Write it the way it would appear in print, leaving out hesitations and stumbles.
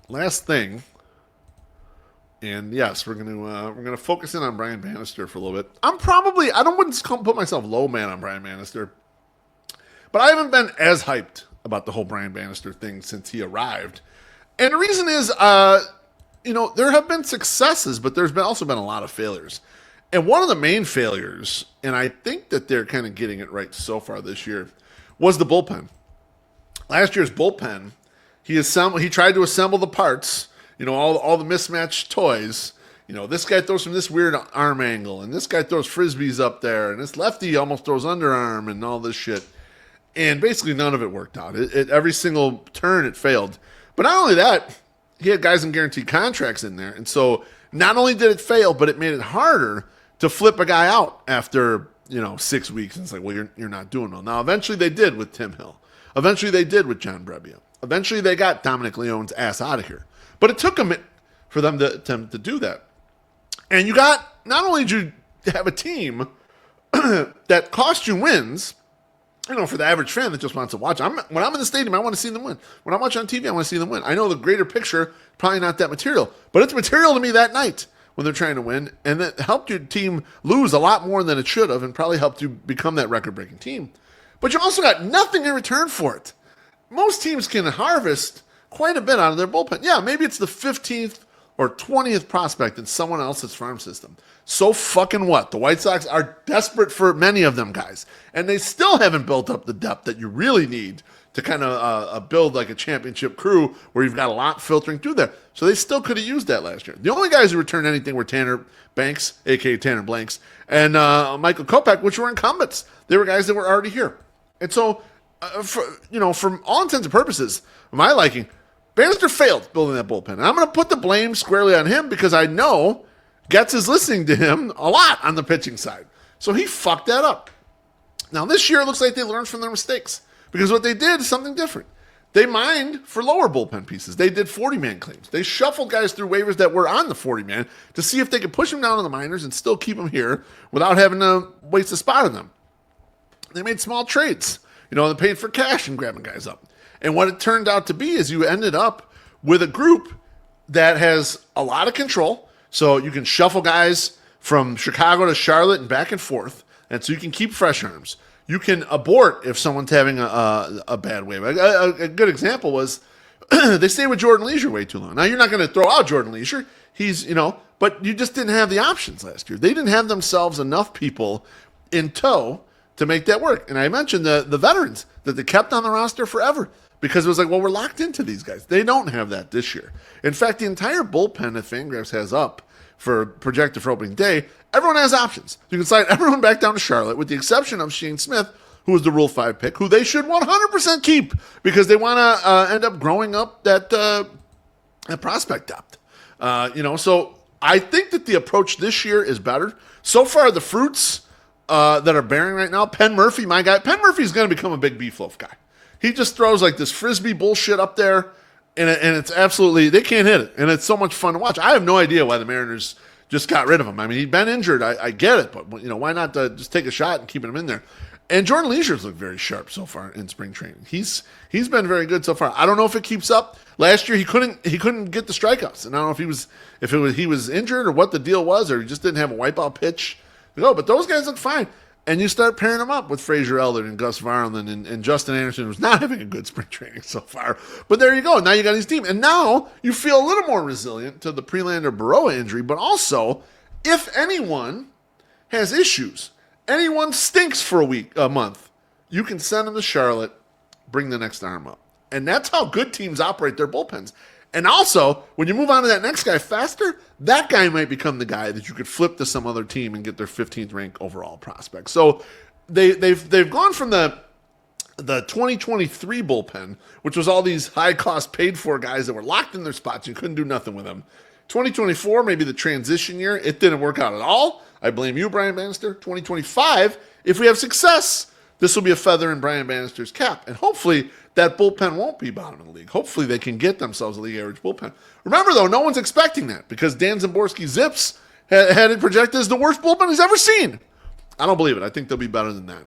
last thing, and yes, we're gonna focus in on Brian Bannister for a little bit. I wouldn't put myself low man on Brian Bannister, but I haven't been as hyped about the whole Brian Bannister thing since he arrived. And the reason is, there have been successes, but also been a lot of failures. And one of the main failures, and I think that they're kind of getting it right so far this year, was the bullpen. Last year's bullpen, he tried to assemble the parts, all the mismatched toys. This guy throws from this weird arm angle, and this guy throws frisbees up there, and this lefty almost throws underarm and all this shit. And basically none of it worked out. Every single turn it failed. But not only that, he had guys in guaranteed contracts in there. And so not only did it fail, but it made it harder to flip a guy out after, 6 weeks. And it's like, well, you're not doing well. Now, eventually they did with Tim Hill. Eventually they did with John Brebbia. Eventually they got Dominic Leone's ass out of here. But it took a minute for them to do that. And not only did you have a team that cost you wins, for the average fan that just wants to watch. When I'm in the stadium, I want to see them win. When I'm watching on TV, I want to see them win. I know the greater picture, probably not that material, but it's material to me that night when they're trying to win, and that helped your team lose a lot more than it should have and probably helped you become that record-breaking team. But you also got nothing in return for it. Most teams can harvest quite a bit out of their bullpen. Yeah, maybe it's the 15th or 20th prospect in someone else's farm system. So fucking what? The White Sox are desperate for many of them guys, and they still haven't built up the depth that you really need to kind of build like a championship crew where you've got a lot filtering through there. So they still could have used that last year. The only guys who returned anything were Tanner Banks, a.k.a. Tanner Blanks, and Michael Kopech, which were incumbents. They were guys that were already here. And so, from all intents and purposes, my liking, Bannister failed building that bullpen. And I'm going to put the blame squarely on him because I know Getz is listening to him a lot on the pitching side. So he fucked that up. Now, this year, it looks like they learned from their mistakes because what they did is something different. They mined for lower bullpen pieces. They did 40-man claims. They shuffled guys through waivers that were on the 40-man to see if they could push them down to the minors and still keep them here without having to waste a spot on them. They made small trades. They paid for cash and grabbing guys up. And what it turned out to be is you ended up with a group that has a lot of control. So you can shuffle guys from Chicago to Charlotte and back and forth. And so you can keep fresh arms. You can abort if someone's having a bad wave. A good example was they stayed with Jordan Leisure way too long. Now, you're not going to throw out Jordan Leisure. But you just didn't have the options last year. They didn't have themselves enough people in tow to make that work. And I mentioned the veterans that they kept on the roster forever. Because it was like, well, we're locked into these guys. They don't have that this year. In fact, the entire bullpen that Fangraphs has up projected for opening day, everyone has options. You can slide everyone back down to Charlotte, with the exception of Shane Smith, who was the Rule 5 pick, who they should 100% keep because they want to end up growing up that prospect depth. So I think that the approach this year is better. So far, the fruits that are bearing right now, Penn Murphy, my guy, Penn Murphy's going to become a big BeefLoaf guy. He just throws like this frisbee bullshit up there, and it's absolutely, they can't hit it. And it's so much fun to watch. I have no idea why the Mariners just got rid of him. I mean, he'd been injured. I get it, but why not just take a shot and keep him in there? And Jordan Leisure's looked very sharp so far in spring training. He's been very good so far. I don't know if it keeps up. Last year he couldn't get the strikeouts, and I don't know if he was injured or what the deal was, or he just didn't have a wipeout pitch. No, but those guys look fine. And you start pairing them up with Fraser Elder and Gus Varland and Justin Anderson, who's not having a good spring training so far. But there you go. Now you got his team. And now you feel a little more resilient to the Prelander-Baroa injury. But also, if anyone has issues, anyone stinks for a month, you can send them to Charlotte, bring the next arm up. And that's how good teams operate their bullpens. And also, when you move on to that next guy faster, that guy might become the guy that you could flip to some other team and get their 15th rank overall prospect. So they've gone from the 2023 bullpen, which was all these high-cost paid-for guys that were locked in their spots. You couldn't do nothing with them. 2024, maybe the transition year. It didn't work out at all. I blame you, Brian Bannister. 2025, if we have success, this will be a feather in Brian Bannister's cap. And hopefully that bullpen won't be bottom of the league. Hopefully they can get themselves a league average bullpen. Remember, though, no one's expecting that because Dan Szymborski Zips had it projected as the worst bullpen he's ever seen. I don't believe it. I think they'll be better than that.